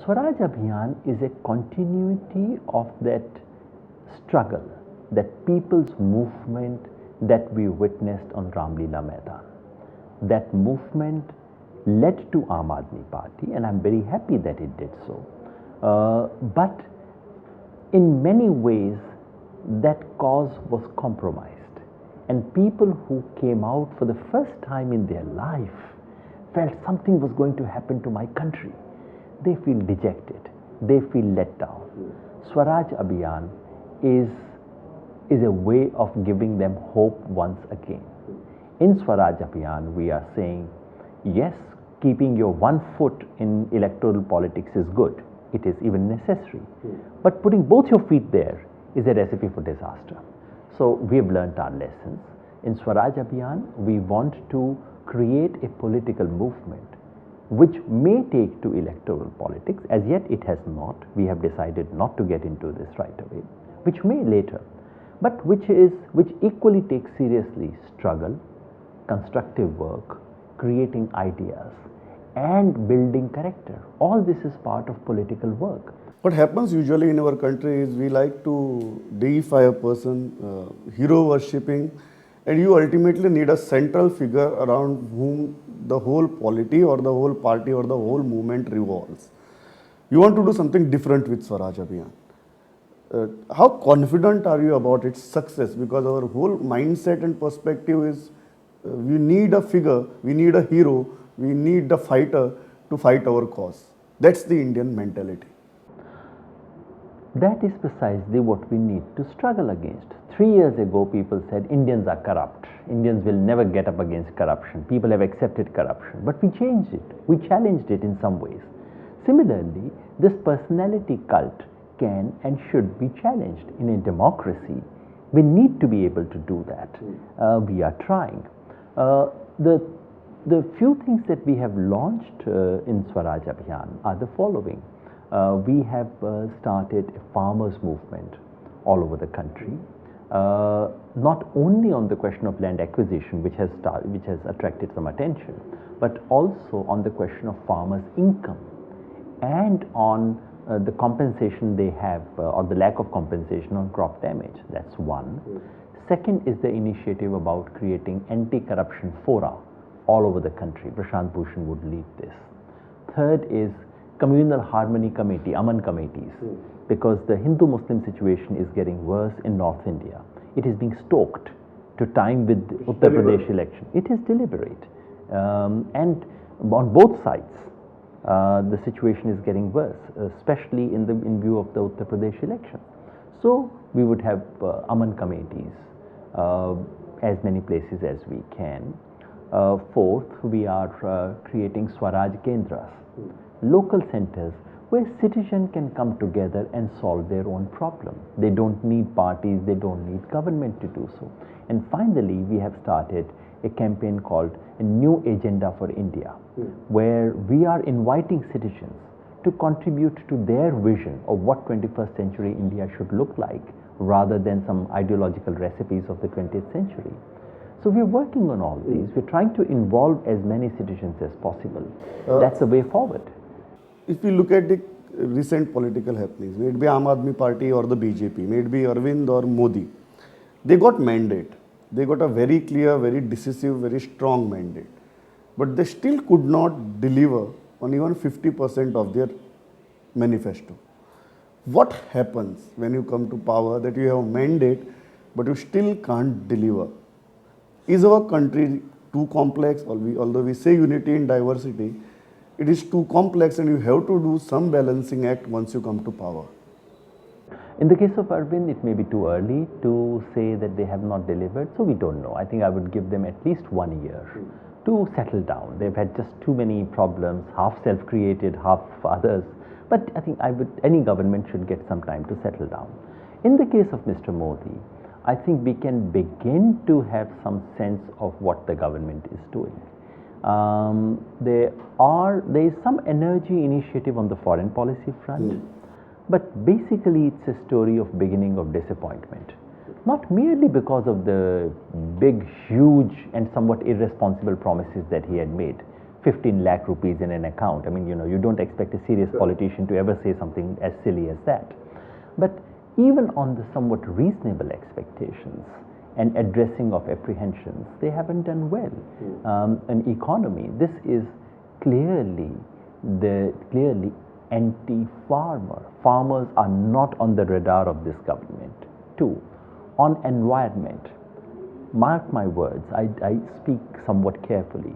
Swaraj Abhiyan is a continuity of that struggle, that people's movement that we witnessed on Ramlila Maidan. That movement led to Aam Aadmi Party, and I'm very happy that it did so. But in many ways, that cause was compromised, and people who came out for the first time in their life felt something was going to happen to my country. They feel dejected, they feel let down. Swaraj Abhiyan is a way of giving them hope once again. In Swaraj Abhiyan, we are saying, yes, keeping your one foot in electoral politics is good. It is even necessary. But putting both your feet there is a recipe for disaster. So we have learnt our lessons. In Swaraj Abhiyan, we want to create a political movement which may take to electoral politics. As yet it has not. We have decided not to get into this right away, which may later, but which equally takes seriously struggle, constructive work, creating ideas, and building character. All this is part of political work. What happens usually in our country is we like to deify a person, hero worshipping, and you ultimately need a central figure around whom the whole polity or the whole party or the whole movement revolves. You want to do something different with Swaraj Abhiyan. How confident are you about its success? Because our whole mindset and perspective is we need a figure, we need a hero, we need a fighter to fight our cause. That's the Indian mentality. That is precisely what we need to struggle against. 3 years ago, people said Indians are corrupt. Indians will never get up against corruption. People have accepted corruption. But we changed it. We challenged it in some ways. Similarly, this personality cult can and should be challenged. In a democracy, we need to be able to do that. We are trying. The few things that we have launched in Swaraj Abhiyan are the following. We have started a farmers' movement all over the country, not only on the question of land acquisition, which has attracted some attention, but also on the question of farmers' income and on the compensation they have, or the lack of compensation on crop damage. That's one. Second is the initiative about creating anti-corruption fora all over the country. Prashant Bhushan would lead this. Third is communal harmony committee, Aman committees, because the Hindu-Muslim situation is getting worse in North India. It is being stoked to time with the Uttar Pradesh election. It is deliberate. And on both sides, the situation is getting worse, especially in view of the Uttar Pradesh election. So we would have Aman committees as many places as we can. Fourth, we are creating Swaraj Kendras, local centers where citizens can come together and solve their own problem. They don't need parties, they don't need government to do so. And finally, we have started a campaign called A New Agenda for India, where we are inviting citizens to contribute to their vision of what 21st century India should look like, rather than some ideological recipes of the 20th century. So we're working on all these. We're trying to involve as many citizens as possible. That's the way forward. If we look at the recent political happenings, may it be Aam Aadmi Party or the BJP, may it be Arvind or Modi, they got mandate. They got a very clear, very decisive, very strong mandate. But they still could not deliver on even 50% of their manifesto. What happens when you come to power that you have a mandate but you still can't deliver? Is our country too complex? Although we say unity in diversity, it is too complex and you have to do some balancing act once you come to power. In the case of Arvind, it may be too early to say that they have not delivered, so we don't know. I think I would give them at least 1 year to settle down. They've had just too many problems, half self-created, half others. But I think any government should get some time to settle down. In the case of Mr. Modi, I think we can begin to have some sense of what the government is doing. There is some energy initiative on the foreign policy front, but basically it's a story of beginning of disappointment. Not merely because of the big, huge and somewhat irresponsible promises that he had made. 15 lakh rupees in an account. I mean, you don't expect a serious politician to ever say something as silly as that. But even on the somewhat reasonable expectations and addressing of apprehensions, they haven't done well. An economy, this is clearly anti-farmer. Farmers are not on the radar of this government. Two, on environment, mark my words, I speak somewhat carefully.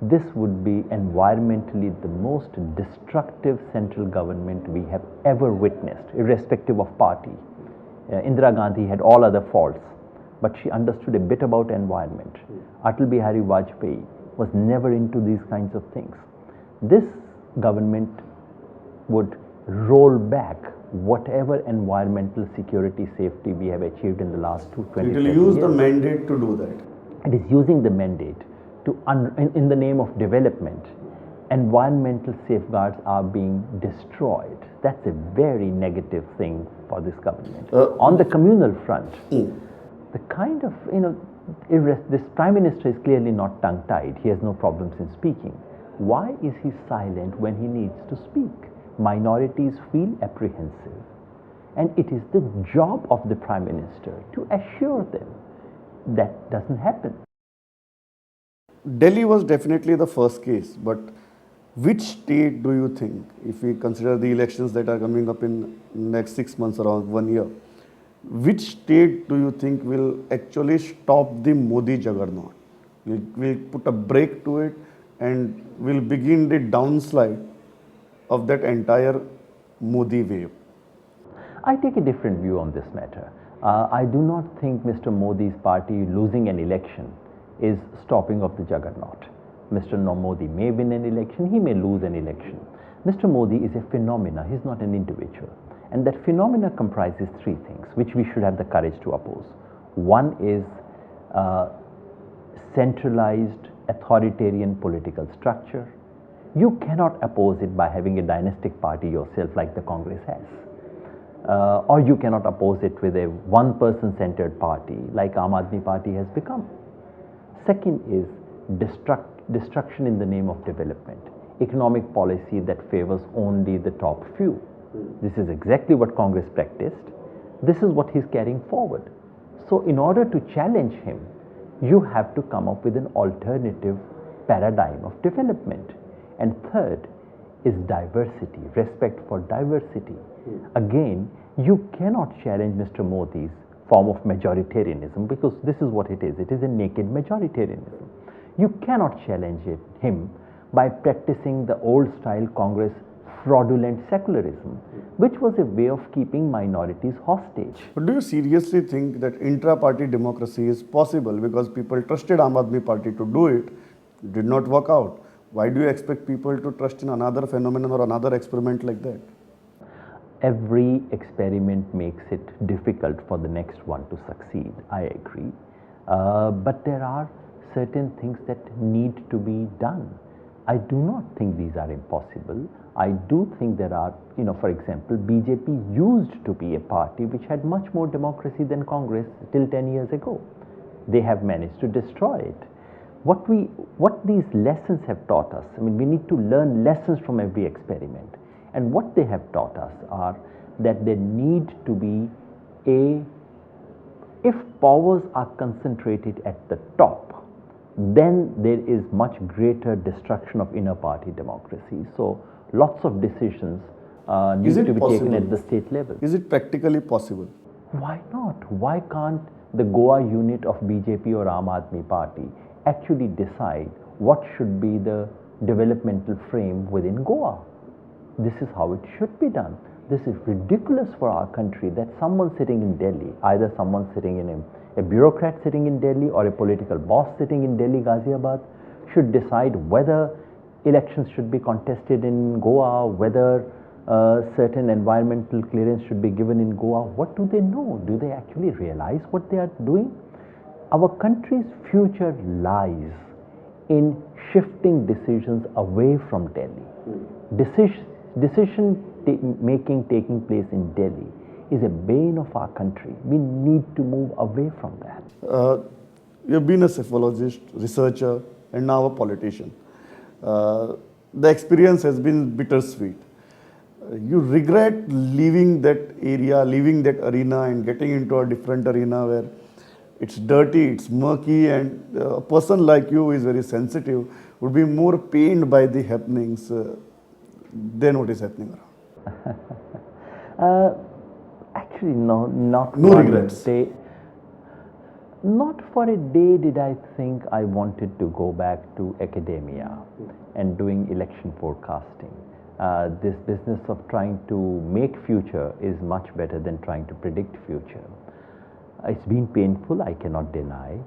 This would be environmentally the most destructive central government we have ever witnessed, irrespective of party. Indira Gandhi had all other faults, but she understood a bit about environment. Atal Bihari Vajpayee was never into these kinds of things. This government would roll back whatever environmental security safety we have achieved in the last 20 years. It will use the mandate to do that. It is using the mandate to, in the name of development, environmental safeguards are being destroyed. That's a very negative thing for this government. On the communal front, the kind of, this Prime Minister is clearly not tongue-tied. He has no problems in speaking. Why is he silent when he needs to speak? Minorities feel apprehensive, and it is the job of the Prime Minister to assure them that doesn't happen. Delhi was definitely the first case, but which state do you think, if we consider the elections that are coming up in next 6 months, around 1 year, which state do you think will actually stop the Modi juggernaut? Will put a break to it and will begin the downslide of that entire Modi wave? I take a different view on this matter. I do not think Mr. Modi's party losing an election is stopping of the juggernaut. Mr. Modi may win an election, he may lose an election. Mr. Modi is a phenomena, he's not an individual. And that phenomena comprises three things which we should have the courage to oppose. One is centralized authoritarian political structure. You cannot oppose it by having a dynastic party yourself like the Congress has. Or you cannot oppose it with a one-person centered party like Aam Aadmi Party has become. Second is destruction in the name of development, economic policy that favors only the top few. This is exactly what Congress practiced. This is what he's carrying forward. So in order to challenge him, you have to come up with an alternative paradigm of development. And third is diversity, respect for diversity. Again, you cannot challenge Mr. Modi's form of majoritarianism because this is what it is. It is a naked majoritarianism. You cannot challenge him by practicing the old style Congress fraudulent secularism, which was a way of keeping minorities hostage. But do you seriously think that intra-party democracy is possible because people trusted Aam Aadmi Party to do it, did not work out? Why do you expect people to trust in another phenomenon or another experiment like that? Every experiment makes it difficult for the next one to succeed, I agree. But there are certain things that need to be done. I do not think these are impossible. I do think there are, for example, BJP used to be a party which had much more democracy than Congress till 10 years ago. They have managed to destroy it. What these lessons have taught us, I mean, we need to learn lessons from every experiment. And what they have taught us are that there need to be if powers are concentrated at the top, then there is much greater destruction of inner party democracy. So lots of decisions need to be taken at the state level. Is it practically possible? Why not? Why can't the Goa unit of BJP or Aam Aadmi Party actually decide what should be the developmental frame within Goa? This is how it should be done. This is ridiculous for our country that someone sitting in Delhi, either someone sitting in a bureaucrat sitting in Delhi or a political boss sitting in Delhi, Ghaziabad, should decide whether elections should be contested in Goa, whether certain environmental clearance should be given in Goa. What do they know? Do they actually realize what they are doing? Our country's future lies in shifting decisions away from Delhi. Decision making taking place in Delhi is a bane of our country. We need to move away from that. You've been a cephalogist, researcher, and now a politician. The experience has been bittersweet. You regret leaving that area, leaving that arena and getting into a different arena where it's dirty, it's murky, and a person like you who is very sensitive would be more pained by the happenings than what is happening around. Actually, no, not No one regrets. day. Not for a day did I think I wanted to go back to academia and doing election forecasting. This business of trying to make future is much better than trying to predict future. It's been painful, I cannot deny.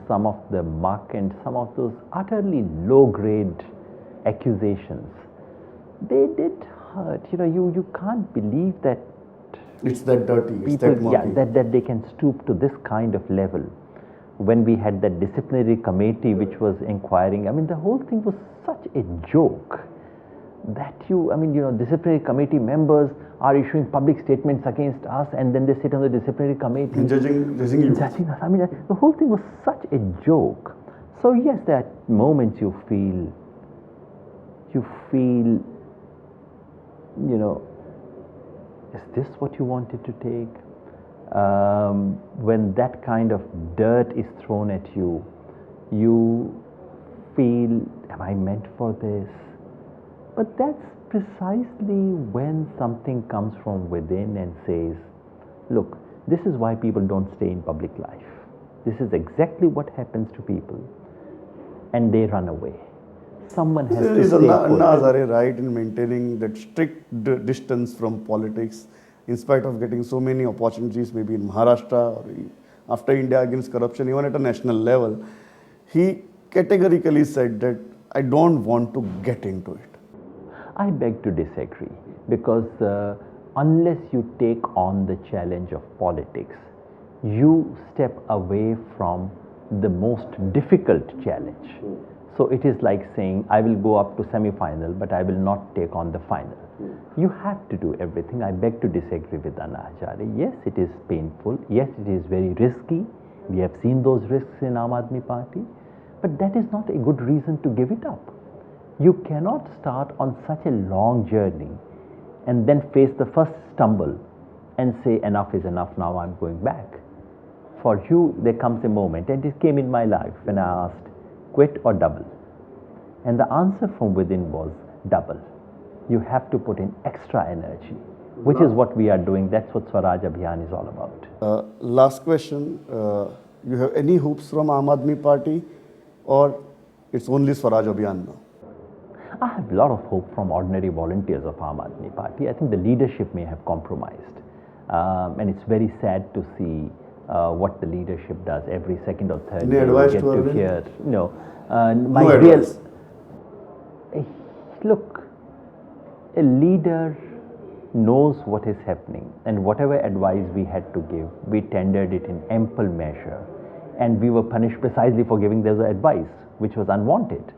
Some of the muck and some of those utterly low-grade accusations, they did hurt. You can't believe that It's that dirty, it's people, that murky. that they can stoop to this kind of level. When we had that disciplinary committee which was inquiring, I mean, the whole thing was such a joke that disciplinary committee members are issuing public statements against us, and then they sit on the disciplinary committee And judging you. judging us. I mean, the whole thing was such a joke. So yes, there are moments you feel, is this what you wanted to take? When that kind of dirt is thrown at you, you feel, am I meant for this? But that's precisely when something comes from within and says, look, this is why people don't stay in public life. This is exactly what happens to people, and they run away. Someone has to Is stay Anna put. Hazare right in maintaining that strict distance from politics in spite of getting so many opportunities, maybe in Maharashtra or after India against corruption, even at a national level? He categorically said that I don't want to get into it. I beg to disagree, because unless you take on the challenge of politics, you step away from the most difficult challenge. So it is like saying, I will go up to semi-final, but I will not take on the final. You have to do everything. I beg to disagree with Anna Hazare. Yes, it is painful. Yes, it is very risky. We have seen those risks in Aam Aadmi Party, but that is not a good reason to give it up. You cannot start on such a long journey and then face the first stumble and say, enough is enough, now I'm going back. For you, there comes a moment, and it came in my life when I asked, quit or double? And the answer from within was double. You have to put in extra energy, which is what we are doing. That's what Swaraj Abhiyan is all about. Last question, you have any hopes from Aam Aadmi Party, or it's only Swaraj Abhiyan now? I have a lot of hope from ordinary volunteers of Aam Aadmi Party. I think the leadership may have compromised, and it's very sad to see what the leadership does every second or third Any day. advice We get to to Arvind? hear, No advice. Look, a leader knows what is happening, and whatever advice we had to give, we tendered it in ample measure, and we were punished precisely for giving this advice, which was unwanted.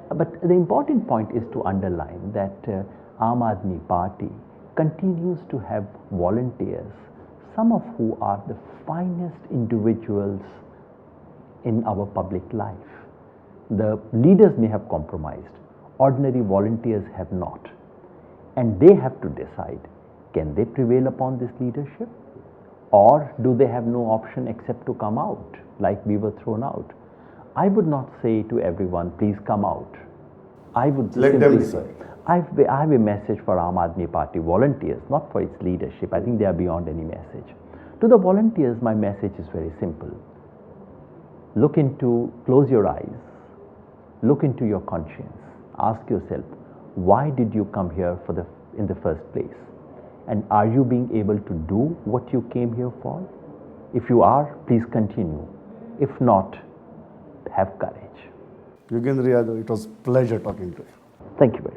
But the important point is to underline that Aam Aadmi Party continues to have volunteers, some of who are the finest individuals in our public life. The leaders may have compromised, ordinary volunteers have not. And they have to decide, can they prevail upon this leadership? Or do they have no option except to come out, like we were thrown out? I would not say to everyone, please come out. I would Let them simply say, decide. I have a message for Aam Aadmi Party volunteers, not for its leadership. I think they are beyond any message. To the volunteers, my message is very simple. Close your eyes, look into your conscience, ask yourself, why did you come here in the first place? And are you being able to do what you came here for? If you are, please continue. If not, have courage. Yugendra Yadav, it was a pleasure talking to you. Thank you very much.